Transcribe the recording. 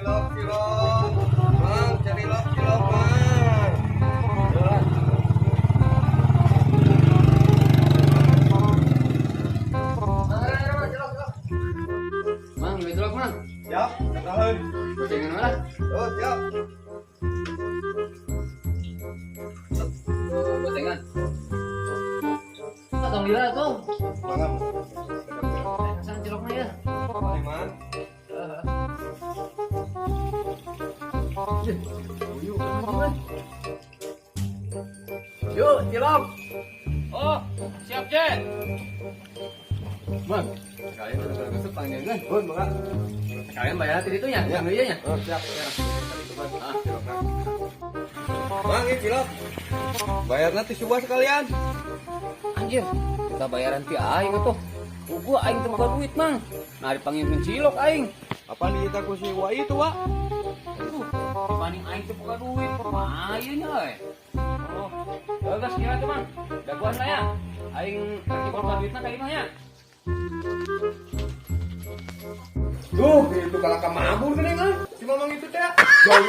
cilok. Mang, cari cilok, Mang. Mang, beli cilok, Mang. Siap, tahan. Gocengan mana? Oh, siap. Gocengan. Tong lira tuh. Mangap. Sang ciloknya ya. Mang. Yuk, cilok. Oh, siap, Cek. Bang, sekalian udah besok panggilan. Bun, Mang. Sekalian bayar tadi itu ya, yang beli nya. Oh, siap. Ah, cilok. Mang, ini cilok. Bayar nanti coba sekalian. Anjir, kita bayaran ti aing atuh. Gua aing teu boga duit, Mang. Nah, dipanggilkeun cilok aing. Apa nih kita ku si Wa itu, Wa? Aduh, dibanding aing teu boga duit, kumaha ieu nya we? Oh, bagus kira tuh, Mang. Daguan lah ya. Aing rek boga duitna ka imah ya. Duh, itu kalau mabur gini kan? Si Mamang itu teh. Jauh